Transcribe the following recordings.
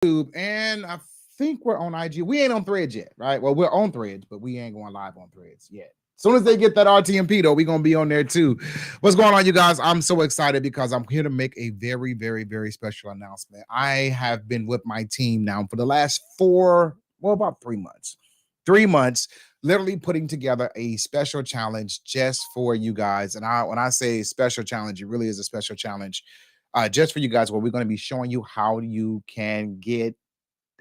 YouTube, and I think we're on IG. We ain't on Threads yet, right? Well, we're on Threads, but we ain't going live on Threads yet. As soon as they get that RTMP, though, we're gonna be on there too. What's going on, you guys? I'm so excited because I'm here to make a very, very, very special announcement. I have been with my team now for the last about 3 months. 3 months, literally putting together a special challenge just for you guys. And when I say special challenge, it really is a special challenge just for you guys, where we're going to be showing you how you can get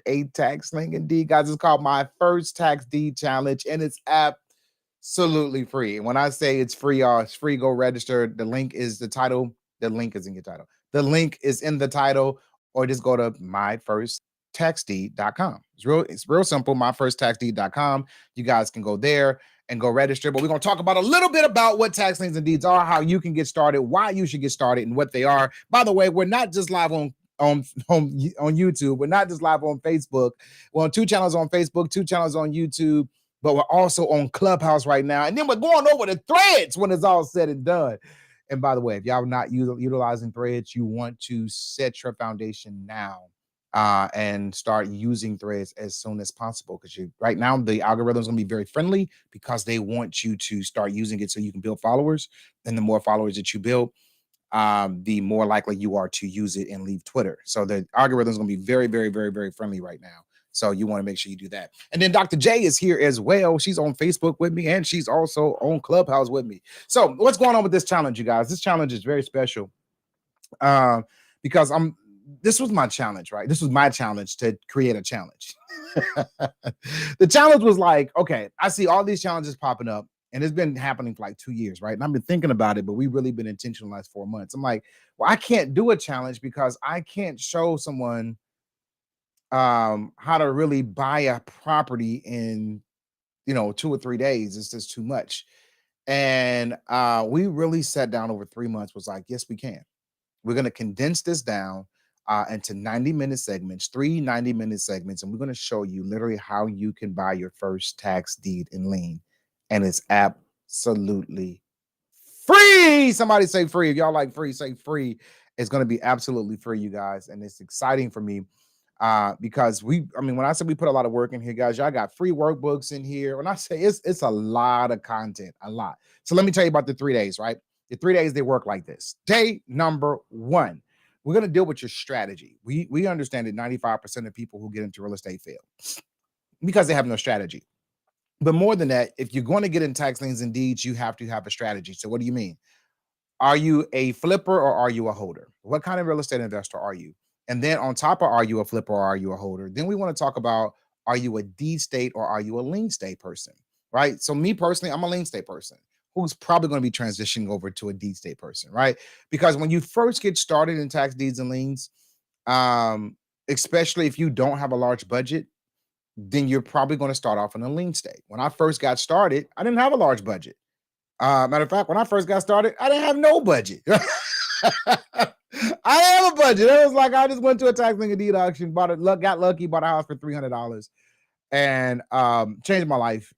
a tax link indeed, guys. It's called My First Tax Deed Challenge, and it's absolutely free. And when I say it's free, y'all, it's free. Go register. The link is the title. The link is in your title. The link is in the title, or just go to myfirsttaxdeed.com. It's real simple. Myfirsttaxdeed.com. You guys can go there and go register. But we're going to talk about a little bit about what tax liens and deeds are, how you can get started, why you should get started, and what they are. By the way, we're not just live on YouTube. We're not just live on Facebook. We're on 2 channels on Facebook, 2 channels on YouTube, but we're also on Clubhouse right now. And then we're going over the Threads when it's all said and done. And by the way, if y'all are not utilizing Threads, you want to set your foundation now and start using Threads as soon as possible, because right now the algorithm is going to be very friendly because they want you to start using it so you can build followers. And the more followers that you build, the more likely you are to use it and leave Twitter. So the algorithm is going to be very, very, very, very friendly right now. So you want to make sure you do that. And then Dr. J is here as well. She's on Facebook with me, and she's also on Clubhouse with me. So what's going on with this challenge, you guys? This challenge is very special because this was my challenge, right? This was my challenge to create a challenge. The challenge was like, okay, I see all these challenges popping up, and it's been happening for like 2 years, right? And I've been thinking about it, but we've really been intentional the last 4 months. I'm like, well, I can't do a challenge because I can't show someone how to really buy a property in 2 or 3 days. It's just too much. And we really sat down over 3 months, was like, yes, we can. We're going to condense this down into 90-minute segments, 3 90-minute segments, and we're going to show you literally how you can buy your first tax deed in lien. And it's absolutely free. Somebody say free. If y'all like free, say free. It's going to be absolutely free, you guys. And it's exciting for me because when I say we put a lot of work in here, guys, y'all got free workbooks in here. When I say it's a lot of content, a lot. So let me tell you about the 3 days, right? The 3 days, they work like this. Day number 1, we're going to deal with your strategy. We understand that 95% of people who get into real estate fail because they have no strategy. But more than that, if you're going to get in tax liens and deeds, you have to have a strategy. So what do you mean? Are you a flipper or are you a holder? What kind of real estate investor are you? And then on top of are you a flipper or are you a holder? Then we want to talk about, are you a deed state or are you a lien state person? Right? So me personally, I'm a lien state person who's probably going to be transitioning over to a deed state person, right? Because when you first get started in tax deeds and liens, especially if you don't have a large budget, then you're probably going to start off in a lien state. When I first got started, I didn't have a large budget. Matter of fact, when I first got started, I didn't have no budget. I didn't have a budget. It was like I just went to a tax lien and deed auction, got lucky, bought a house for $300, and changed my life.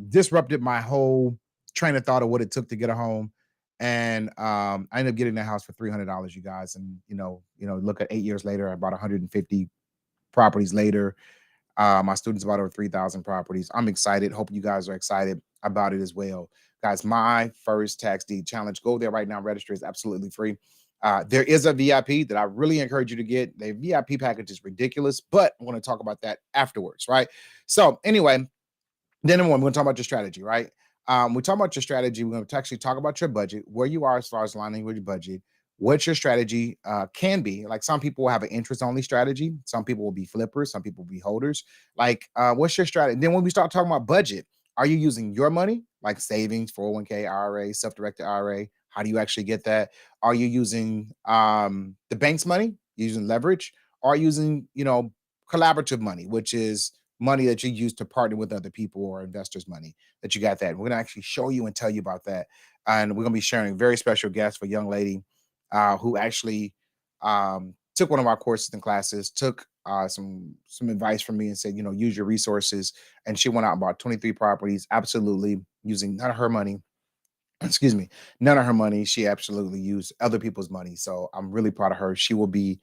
Disrupted my whole train of thought of what it took to get a home. And I ended up getting that house for $300, you guys. And look at 8 years later, I bought 150 properties later. My students bought over 3,000 properties. I'm excited. Hope you guys are excited about it as well. Guys, My First Tax Deed Challenge. Go there right now. Register. Is absolutely free. There is a VIP that I really encourage you to get. The VIP package is ridiculous, but I'm going to talk about that afterwards, right? So anyway, then we're going to talk about your strategy, right? We talk about your strategy. We're going to actually talk about your budget, where you are as far as aligning with your budget, what your strategy can be. Like some people will have an interest-only strategy. Some people will be flippers. Some people will be holders. Like, what's your strategy? Then when we start talking about budget, are you using your money, like savings, 401k, IRA, self-directed IRA? How do you actually get that? Are you using the bank's money, using leverage, or using, collaborative money, which is money that you use to partner with other people or investors' money that you got that. We're going to actually show you and tell you about that. And we're going to be sharing a very special guest for a young lady who actually took one of our courses and classes, took some advice from me and said, use your resources. And she went out and bought 23 properties, absolutely using none of her money. Excuse me, none of her money. She absolutely used other people's money. So I'm really proud of her. She will be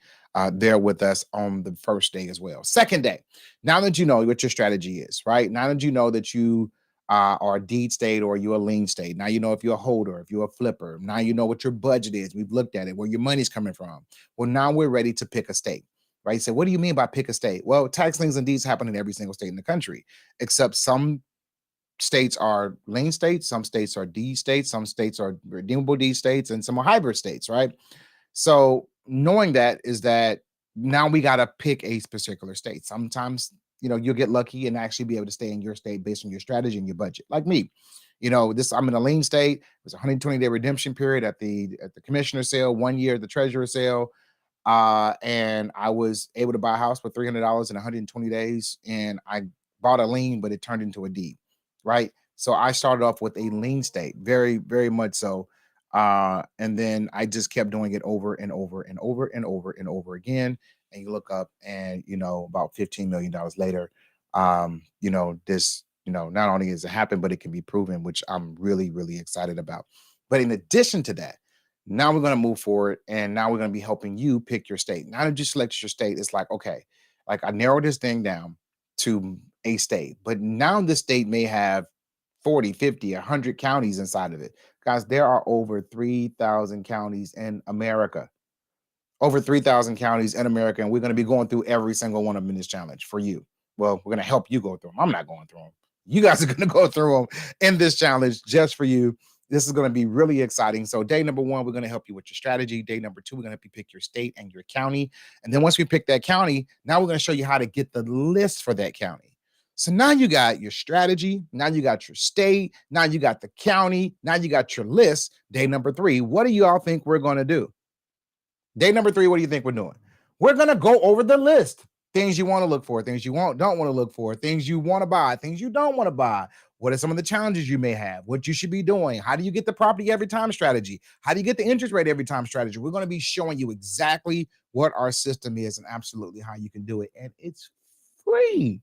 there with us on the first day as well. Second day, now that you know what your strategy is, right? Now that you know that you are a deed state or you're a lien state. Now you know if you're a holder, if you're a flipper. Now you know what your budget is. We've looked at it, where your money's coming from. Well, now we're ready to pick a state, right? So what do you mean by pick a state? Well, tax liens and deeds happen in every single state in the country, except some states are lien states, some states are deed states, some states are redeemable deed states, and some are hybrid states, right? So knowing that is that now we got to pick a particular state. Sometimes, you'll get lucky and actually be able to stay in your state based on your strategy and your budget. Like me, I'm in a lien state. It was a 120-day redemption period at the commissioner sale, 1 year at the treasurer sale. And I was able to buy a house for $300 in 120 days. And I bought a lien, but it turned into a deed, right? So I started off with a lien state, very, very much so. And then I just kept doing it over and over and over and over and over again. And you look up and, about $15 million later, this, not only has it happened, but it can be proven, which I'm really, really excited about. But in addition to that, now we're going to move forward and now we're going to be helping you pick your state. Now that you select your state, it's like, okay, like I narrowed this thing down to a state, but now this state may have 40, 50, 100 counties inside of it. Guys, there are over 3,000 counties in America. Over 3,000 counties in America, and we're going to be going through every single one of them in this challenge for you. Well, we're going to help you go through them. I'm not going through them. You guys are going to go through them in this challenge just for you. This is going to be really exciting. So day number 1, we're going to help you with your strategy. Day number 2, we're going to help you pick your state and your county. And then once we pick that county, now we're going to show you how to get the list for that county. So now you got your strategy. Now you got your state. Now you got the county. Now you got your list. Day number 3, what do you all think we're going to do? Day number 3, what do you think we're doing? We're going to go over the list. Things you want to look for, things you don't want to look for, things you want to buy, things you don't want to buy. What are some of the challenges you may have? What you should be doing? How do you get the property every time strategy? How do you get the interest rate every time strategy? We're going to be showing you exactly what our system is and absolutely how you can do it. And it's free.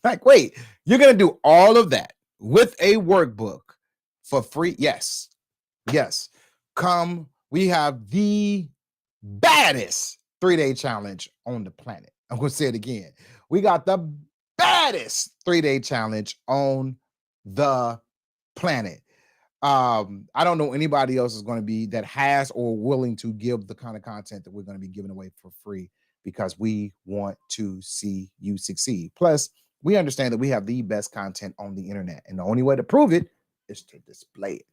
Like, wait, you're going to do all of that with a workbook for free? Yes. Yes. We have the baddest 3-day challenge on the planet. I'm going to say it again. We got the baddest 3-day challenge on the planet. I don't know anybody else is going to be that has or willing to give the kind of content that we're going to be giving away for free, because we want to see you succeed. Plus, we understand that we have the best content on the internet, and the only way to prove it is to display it.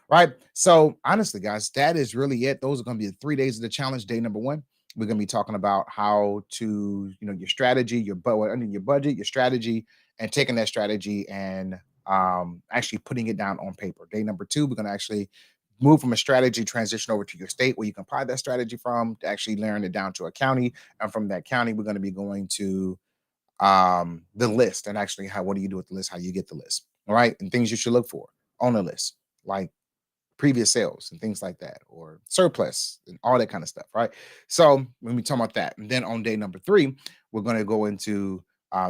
Right. So honestly, guys, that is really it. Those are going to be the 3 days of the challenge. Day number 1, we're going to be talking about how to, your strategy, your budget, your strategy, and taking that strategy and actually putting it down on paper. Day number 2, we're going to actually move from a strategy, transition over to your state where you can apply that strategy from, to actually narrowing it down to a county. And from that county, we're going to be going to the list and actually what do you do with the list, how you get the list. All right. And things you should look for on the list, like previous sales and things like that, or surplus and all that kind of stuff, right? So when we talk about that, and then on day number 3, we're going to go into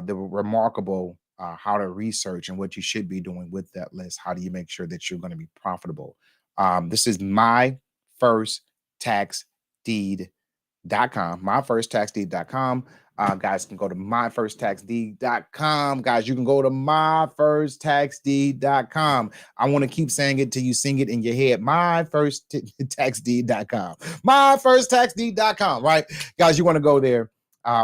the remarkable how to research and what you should be doing with that list. How do you make sure that you're going to be profitable? This is my first tax deed.com, myfirsttaxdeed.com. Guys can go to myfirsttaxdeed.com. Guys, you can go to myfirsttaxdeed.com. I want to keep saying it till you sing it in your head. Myfirsttaxdeed.com. Myfirsttaxdeed.com, right? Guys, you want to go there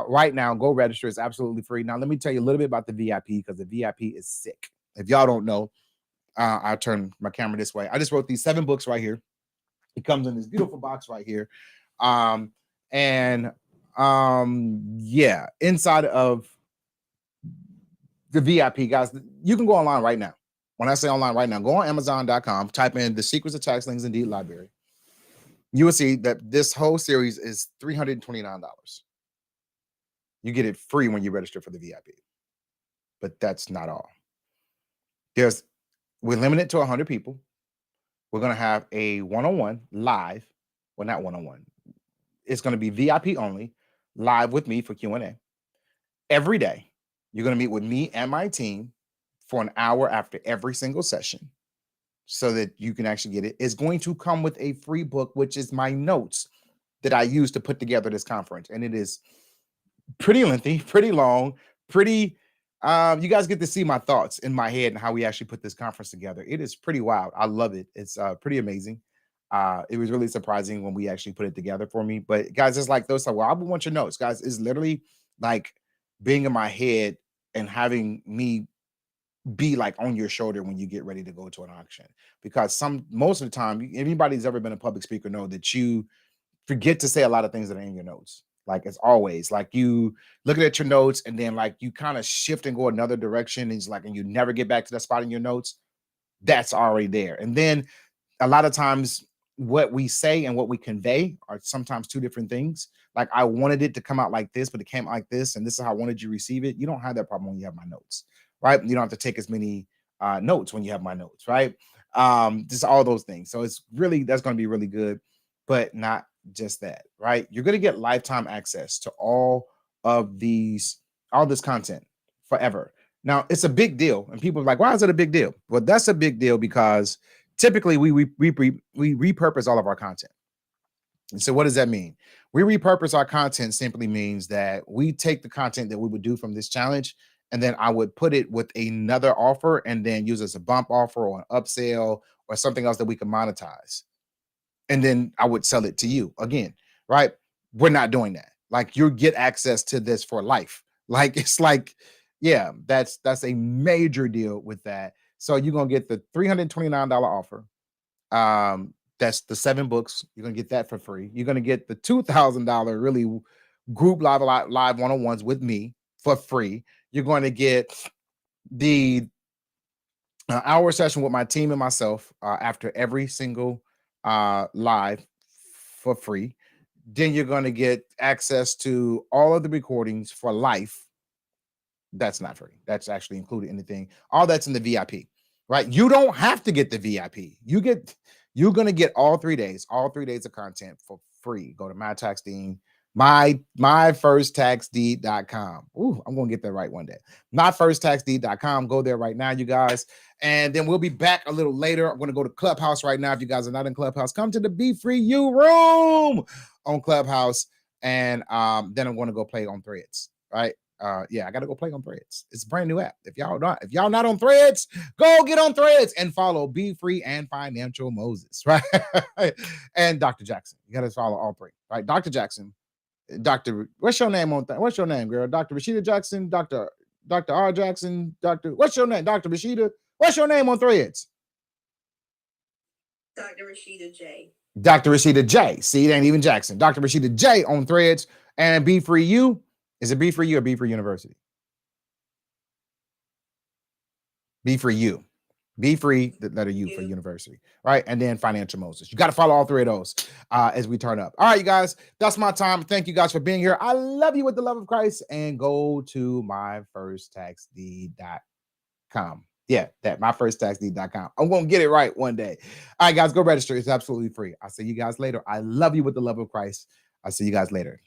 right now. Go register. It's absolutely free. Now, let me tell you a little bit about the VIP, because the VIP is sick. If y'all don't know, I'll turn my camera this way. I just wrote these 7 books right here. It comes in this beautiful box right here. Inside of the VIP, guys, you can go online right now. When I say online right now, go on Amazon.com, type in The Secrets of Tax Liens and Deed Library. You will see that this whole series is $329. You get it free when you register for the VIP. But that's not all. We're limited to 100 people. We're going to have a one-on-one live. Well, not one-on-one. It's going to be VIP only, live with me for Q&A. Every day, you're going to meet with me and my team for an hour after every single session so that you can actually get it. It's going to come with a free book, which is my notes that I used to put together this conference. And it is pretty lengthy, pretty long, pretty you guys get to see my thoughts in my head and how we actually put this conference together. It is pretty wild. I love it. It's pretty amazing. It was really surprising when we actually put it together for me. But guys, it's like those like, well, I would want your notes, guys. It's literally like being in my head and having me be like on your shoulder when you get ready to go to an auction. Because most of the time, anybody's ever been a public speaker know that you forget to say a lot of things that are in your notes. Like it's always like you looking at your notes and then like you kind of shift and go another direction and it's like, and you never get back to that spot in your notes. That's already there. And then a lot of times what we say and what we convey are sometimes two different things. Like I wanted it to come out like this, but it came out like this, and this is how I wanted you to receive it. You don't have that problem when you have my notes, right? You don't have to take as many notes when you have my notes, right? Just all those things. So it's really that's going to be really good, but not just that, right? You're going to get lifetime access to of these, all this content forever. Now it's a big deal, and people are like, "Why is it a big deal?" Well, that's a big deal because typically we repurpose all of our content. And so what does that mean? We repurpose our content simply means that we take the content that we would do from this challenge and then I would put it with another offer and then use as a bump offer or an upsell or something else that we can monetize. And then I would sell it to you again, right? We're not doing that. Like you get access to this for life. Like it's like, yeah, that's a major deal with that. So you're gonna get the $329 offer. That's the 7 books. You're gonna get that for free. You're gonna get the $2,000 really group live one-on-ones with me for free. You're going to get the hour session with my team and myself after every single live for free. Then you're going to get access to all of the recordings for life. That's not free. That's actually included in the thing. All that's in the VIP, right? You don't have to get the VIP. You're going to get all 3 days of content for free. Go to my tax deed, myfirsttaxdeed.com. Ooh, I'm going to get that right one day. Myfirsttaxdeed.com. Go there right now, you guys. And then we'll be back a little later. I'm going to go to Clubhouse right now. If you guys are not in Clubhouse, come to the Be Free You room on Clubhouse. And then I'm going to go play on Threads, right? Yeah, I gotta go play on Threads. It's a brand new app. If y'all not on Threads, go get on Threads and follow Be Free and Financial Moses, right? And Dr. Jackson. You gotta follow all three, right? Dr. Jackson, Dr. What's your name what's your name, girl? Dr. Rashida Jackson, Dr. R. Jackson, what's your name? Dr. Rashida. What's your name on Threads? Dr. Rashida J. Dr. Rashida J. See, it ain't even Jackson. Dr. Rashida J on Threads and Be Free You. Is it Be Free You or Be Free University? Be Free You. Be Free, the letter U for university, right? And then Financial Moses. You got to follow all three of those as we turn up. All right, you guys, that's my time. Thank you guys for being here. I love you with the love of Christ. And go to myfirsttaxdeed.com. Yeah, that myfirsttaxdeed.com. I'm going to get it right one day. All right, guys, go register. It's absolutely free. I'll see you guys later. I love you with the love of Christ. I'll see you guys later.